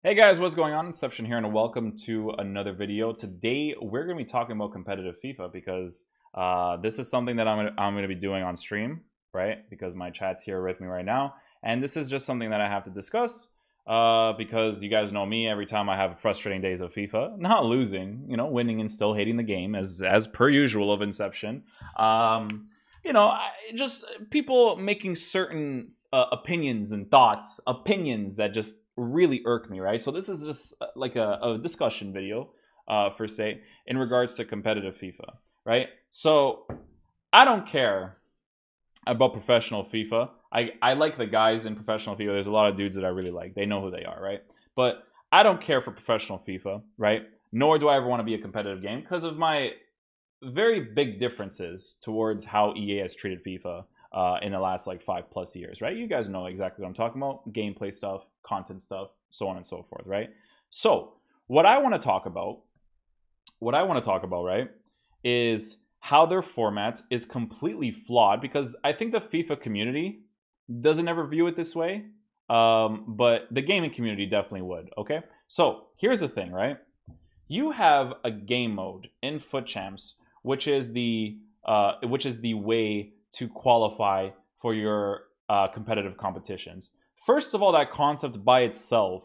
Hey guys, what's going on? Inception here, and welcome to another video. Today we're going to be talking about competitive FIFA because this is something that I'm going to be doing on stream, right? Because my chat's here with me right now, and this is just something that I have to discuss because you guys know me. Every time I have frustrating days of FIFA, not losing, winning and still hating the game as per usual of Inception. Just people making certain opinions and thoughts, opinions that just really irk me, right? So this is just like a discussion video, per se, in regards to competitive FIFA, right? So I don't care about professional FIFA. I like the guys in professional FIFA. There's a lot of dudes that I really like. They know who they are, right? But I don't care for professional FIFA, right? Nor do I ever want to be a competitive game because of my very big differences towards how EA has treated FIFA in the last like 5+ years, right? You guys know exactly what I'm talking about. Gameplay stuff, content stuff, so on and so forth, right? So what I want to talk about, right, is how their format is completely flawed, because I think the FIFA community doesn't ever view it this way, but the gaming community definitely would, okay? So here's the thing, right? You have a game mode in Foot Champs, which is the way to qualify for your competitive competitions. First of all, that concept by itself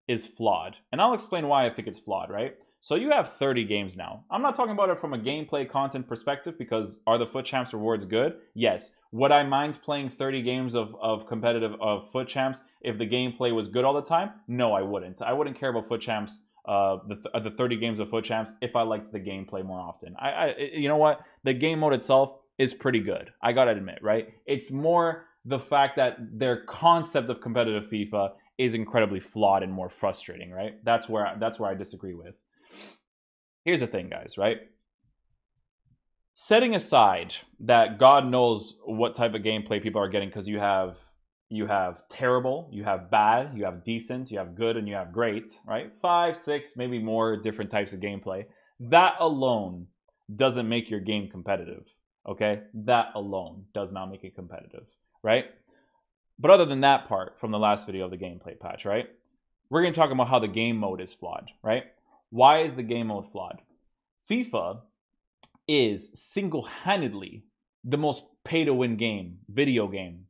is flawed, and I'll explain why I think it's flawed, right? So you have 30 games now. I'm not talking about it from a gameplay content perspective, because are the Foot Champs rewards good? Yes. Would I mind playing 30 games of competitive Foot Champs if the gameplay was good all the time? No, I wouldn't. I wouldn't care about Foot Champs, the 30 games of Foot Champs, if I liked the gameplay more often. You know what? The game mode itself is pretty good. I gotta admit, right? It's more the fact that their concept of competitive FIFA is incredibly flawed and more frustrating, right? That's where I disagree with. Here's the thing, guys, right? Setting aside that God knows what type of gameplay people are getting, because you have terrible, you have bad, you have decent, you have good, and you have great, right? 5, 6, maybe more different types of gameplay. That alone doesn't make your game competitive, okay? That alone does not make it competitive, right? But other than that part from the last video of the gameplay patch, right? We're going to talk about how the game mode is flawed, right? Why is the game mode flawed? FIFA is single-handedly the most pay-to-win video game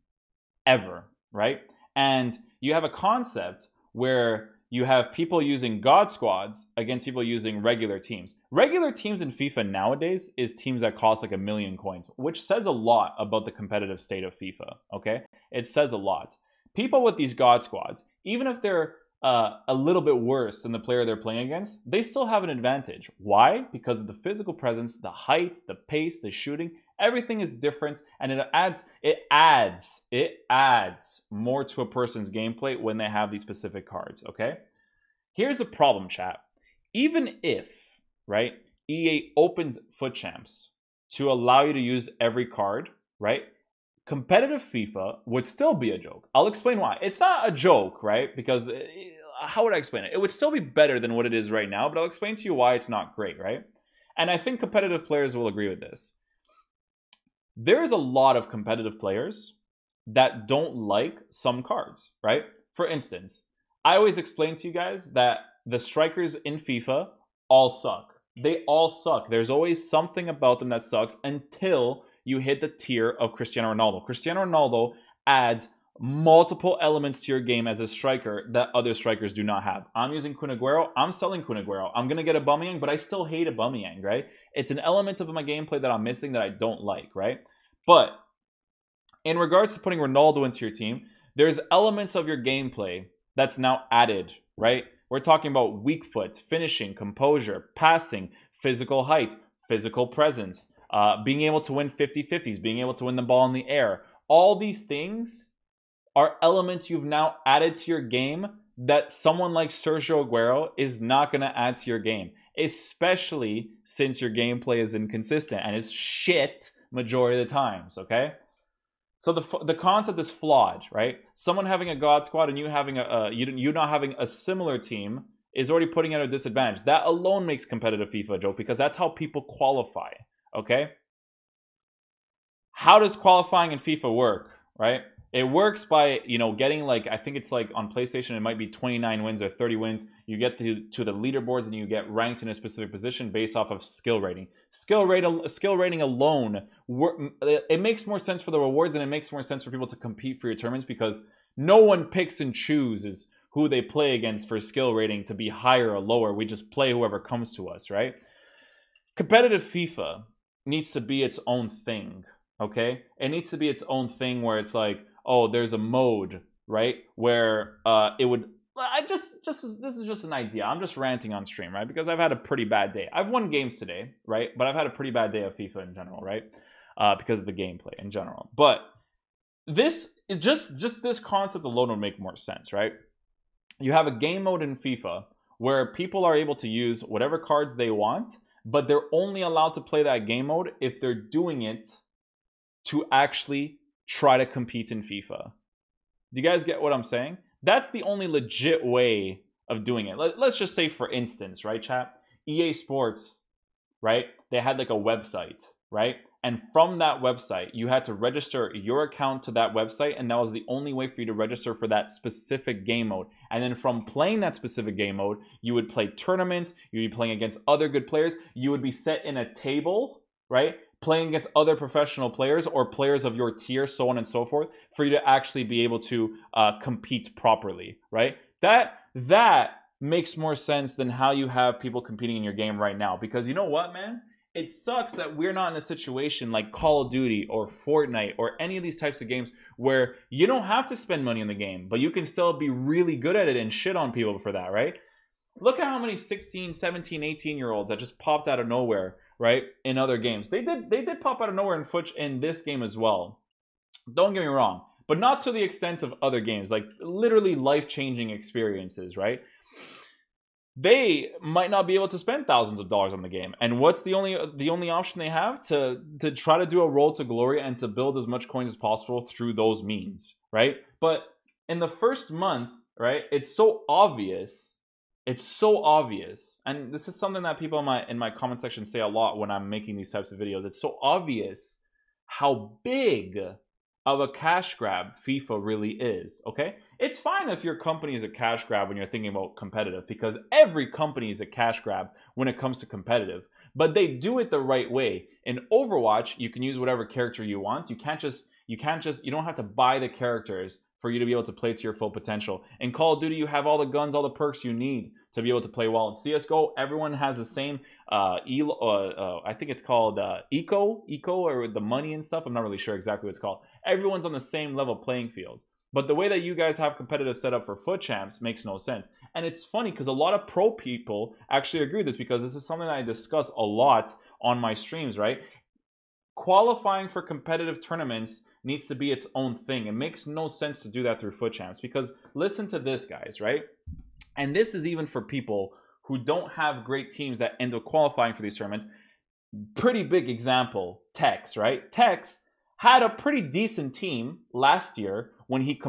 ever, right? And you have a concept where you have people using God squads against people using regular teams. Regular teams in FIFA nowadays is teams that cost like 1 million coins, which says a lot about the competitive state of FIFA, okay? It says a lot. People with these God squads, even if they're a little bit worse than the player they're playing against, they still have an advantage. Why? Because of the physical presence, the height, the pace, the shooting. Everything is different, and it adds more to a person's gameplay when they have these specific cards, okay? Here's the problem, chat. Even if, right, EA opened Foot Champs to allow you to use every card, right, competitive FIFA would still be a joke. I'll explain why. It's not a joke, right? Because how would I explain it? It would still be better than what it is right now, but I'll explain to you why it's not great, right? And I think competitive players will agree with this. There's a lot of competitive players that don't like some cards, right? For instance, I always explain to you guys that the strikers in FIFA all suck. They all suck. There's always something about them that sucks until you hit the tier of Cristiano Ronaldo. Cristiano Ronaldo adds multiple elements to your game as a striker that other strikers do not have. I'm using Kun Aguero. I'm selling Kun Aguero. I'm going to get a Aubameyang, but I still hate a Aubameyang, right? It's an element of my gameplay that I'm missing that I don't like, right? But in regards to putting Ronaldo into your team, there's elements of your gameplay that's now added, right? We're talking about weak foot, finishing, composure, passing, physical height, physical presence, being able to win 50-50s, being able to win the ball in the air. All these things are elements you've now added to your game that someone like Sergio Aguero is not going to add to your game, especially since your gameplay is inconsistent and it's shit majority of the times, okay? So the concept is flawed, right? Someone having a God squad and you having you not having a similar team is already putting you at a disadvantage. That alone makes competitive FIFA a joke, because that's how people qualify, okay? How does qualifying in FIFA work, right? It works by, you know, getting like, I think it's like on PlayStation, it might be 29 wins or 30 wins. You get to the leaderboards and you get ranked in a specific position based off of skill rating. Skill rating alone, it makes more sense for the rewards, and it makes more sense for people to compete for your tournaments, because no one picks and chooses who they play against for skill rating to be higher or lower. We just play whoever comes to us, right? Competitive FIFA needs to be its own thing, okay? It needs to be its own thing where it's like, oh, there's a mode, right? Where it would, this is just an idea. I'm just ranting on stream, right? Because I've had a pretty bad day. I've won games today, right? But I've had a pretty bad day of FIFA in general, right? Because of the gameplay in general. But this, just this concept alone would make more sense, right? You have a game mode in FIFA where people are able to use whatever cards they want, but they're only allowed to play that game mode if they're doing it to actually try to compete in FIFA. Do you guys get what I'm saying? That's the only legit way of doing it. Let's just say, for instance, right, chat? EA Sports, right? They had like a website, right? And from that website, you had to register your account to that website, and that was the only way for you to register for that specific game mode. And then from playing that specific game mode, you would play tournaments, you'd be playing against other good players, you would be set in a table, right? Playing against other professional players or players of your tier, so on and so forth, for you to actually be able to compete properly, right? That makes more sense than how you have people competing in your game right now. Because you know what, man? It sucks that we're not in a situation like Call of Duty or Fortnite or any of these types of games where you don't have to spend money in the game, but you can still be really good at it and shit on people for that, right? Look at how many 16, 17, 18-year-olds that just popped out of nowhere, right, in other games. They did pop out of nowhere in this game as well. Don't get me wrong, but not to the extent of other games, like literally life-changing experiences, right? They might not be able to spend thousands of dollars on the game. And what's the only option they have? To try to do a roll to glory and to build as much coins as possible through those means, right? But in the first month, right, it's so obvious. It's so obvious. And this is something that people in my comment section say a lot when I'm making these types of videos. It's so obvious how big of a cash grab FIFA really is, okay? It's fine if your company is a cash grab when you're thinking about competitive, because every company is a cash grab when it comes to competitive, but they do it the right way. In Overwatch, you can use whatever character you want. You don't have to buy the characters for you to be able to play to your full potential. In Call of Duty, you have all the guns, all the perks you need to be able to play well. In CSGO, everyone has the same, I think it's called Eco, or the money and stuff. I'm not really sure exactly what it's called. Everyone's on the same level playing field. But the way that you guys have competitive setup for FUT Champs makes no sense. And it's funny because a lot of pro people actually agree with this, because this is something that I discuss a lot on my streams, right? Qualifying for competitive tournaments needs to be its own thing. It makes no sense to do that through FUT Champs, because listen to this, guys, right? And this is even for people who don't have great teams that end up qualifying for these tournaments. Pretty big example, Tex, right? Tex had a pretty decent team last year when he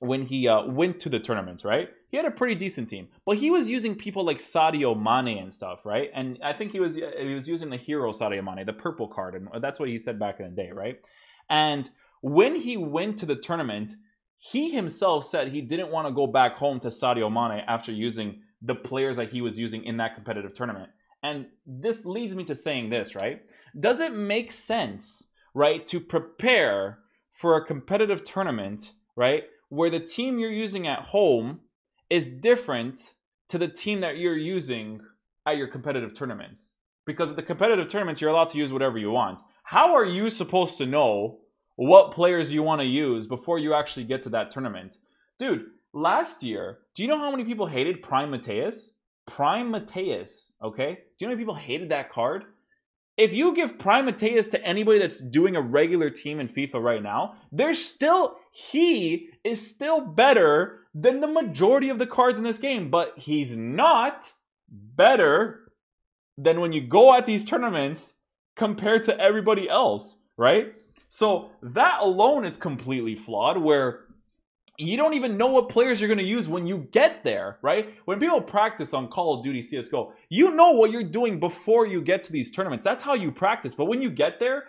went to the tournaments, right? He had a pretty decent team, but he was using people like Sadio Mane and stuff, right? And I think he was using the hero Sadio Mane, the purple card, and that's what he said back in the day, right? And when he went to the tournament, he himself said he didn't want to go back home to Sadio Mane after using the players that he was using in that competitive tournament. And this leads me to saying this, right? Does it make sense, right, to prepare for a competitive tournament, right, where the team you're using at home is different to the team that you're using at your competitive tournaments? Because at the competitive tournaments, you're allowed to use whatever you want. How are you supposed to know what players you want to use before you actually get to that tournament? Dude, last year, do you know how many people hated Prime Mateus? Prime Mateus, okay? Do you know how many people hated that card? If you give Prime Mateus to anybody that's doing a regular team in FIFA right now, he is still better than the majority of the cards in this game, but he's not better than when you go at these tournaments compared to everybody else, right? So that alone is completely flawed, where you don't even know what players you're going to use when you get there, right? When people practice on Call of Duty, CSGO, you know what you're doing before you get to these tournaments. That's how you practice. But when you get there,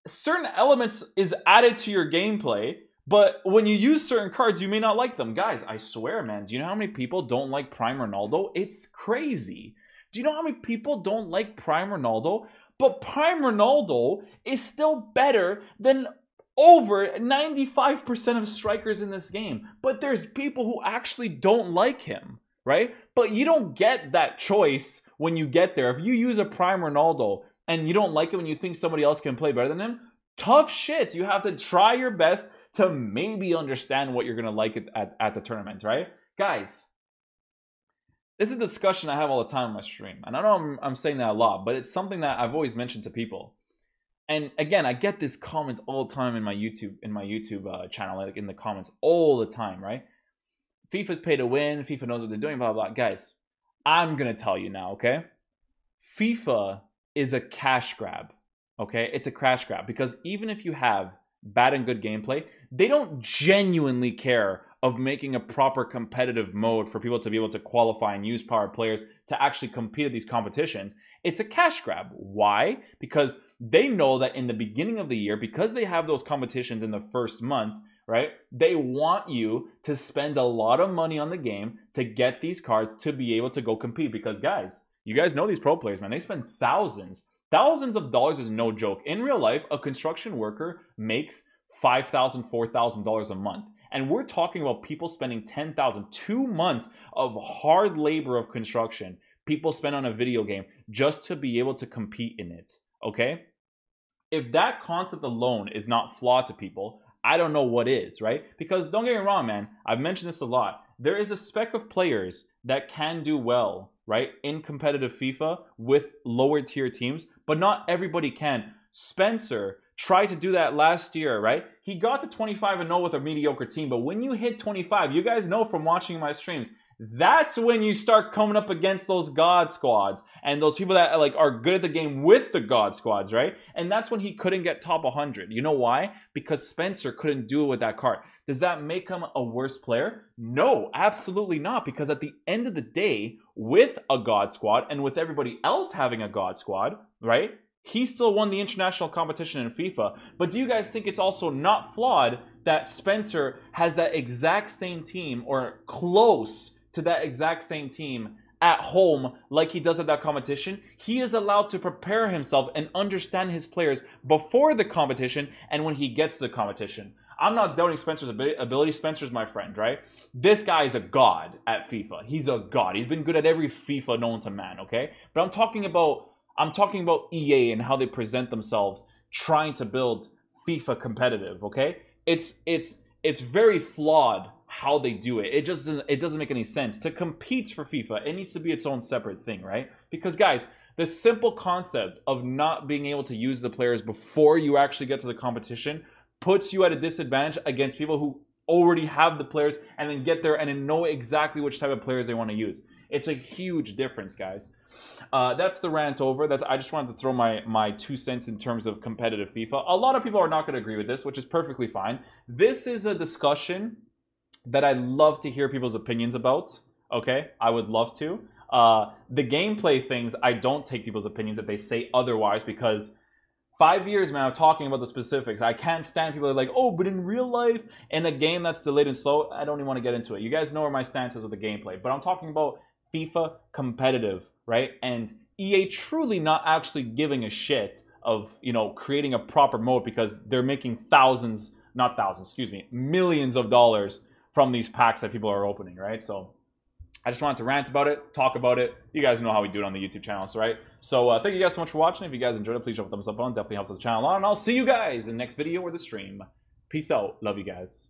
certain elements is added to your gameplay, but when you use certain cards, you may not like them. Guys, I swear, man, do you know how many people don't like Prime Ronaldo? It's crazy. Do you know how many people don't like Prime Ronaldo? But Prime Ronaldo is still better than over 95% of strikers in this game. But there's people who actually don't like him, right? But you don't get that choice when you get there. If you use a Prime Ronaldo and you don't like it when you think somebody else can play better than him, tough shit. You have to try your best to maybe understand what you're going to like at the tournament, right? Guys, this is a discussion I have all the time on my stream. And I know I'm saying that a lot, but it's something that I've always mentioned to people. And again, I get this comment all the time in my YouTube channel, like in the comments all the time, right? FIFA's pay to win. FIFA knows what they're doing, blah, blah, blah. Guys, I'm going to tell you now, okay? FIFA is a cash grab, okay? It's a cash grab because even if you have bad and good gameplay, they don't genuinely care of making a proper competitive mode for people to be able to qualify and use power players to actually compete at these competitions. It's a cash grab. Why? Because they know that in the beginning of the year, because they have those competitions in the first month, right? They want you to spend a lot of money on the game to get these cards to be able to go compete. Because guys, you guys know these pro players, man. They spend thousands of dollars is no joke. In real life, a construction worker makes $5,000, $4,000 a month. And we're talking about people spending $10,000, 2 months of hard labor of construction. People spend on a video game just to be able to compete in it, okay? If that concept alone is not flawed to people, I don't know what is, right? Because don't get me wrong, man. I've mentioned this a lot. There is a spec of players that can do well, right, in competitive FIFA with lower tier teams, but not everybody can. Spencer tried to do that last year, right? He got to 25-0 with a mediocre team, but when you hit 25, you guys know from watching my streams, that's when you start coming up against those God squads and those people that like are good at the game with the God squads, right? And that's when he couldn't get top 100. You know why? Because Spencer couldn't do it with that card. Does that make him a worse player? No, absolutely not. Because at the end of the day, with a God squad and with everybody else having a God squad, right? He still won the international competition in FIFA. But do you guys think it's also not flawed that Spencer has that exact same team or close to that exact same team at home like he does at that competition? He is allowed to prepare himself and understand his players before the competition and when he gets to the competition. I'm not doubting Spencer's ability. Spencer's my friend, right? This guy is a god at FIFA. He's a god. He's been good at every FIFA known to man, okay? But I'm talking about EA and how they present themselves trying to build FIFA competitive, okay? It's very flawed how they do it. It doesn't make any sense. To compete for FIFA, it needs to be its own separate thing, right? Because guys, the simple concept of not being able to use the players before you actually get to the competition puts you at a disadvantage against people who already have the players and then get there and then know exactly which type of players they want to use. It's a huge difference, guys. That's the rant over. I just wanted to throw my 2 cents in terms of competitive FIFA. A lot of people are not going to agree with this, which is perfectly fine. This is a discussion that I love to hear people's opinions about. Okay, I would love to. The gameplay things, I don't take people's opinions if they say otherwise, because 5 years, man, I'm talking about the specifics. I can't stand people that are like, oh, but in real life, in a game that's delayed and slow, I don't even want to get into it. You guys know where my stance is with the gameplay. But I'm talking about FIFA competitive, right? And EA truly not actually giving a shit of, you know, creating a proper mode because they're making millions of dollars from these packs that people are opening, right? So I just wanted to rant about it, talk about it. You guys know how we do it on the YouTube channels, right? So thank you guys so much for watching. If you guys enjoyed it, please drop a thumbs up on. Definitely helps the channel on. And I'll see you guys in the next video or the stream. Peace out. Love you guys.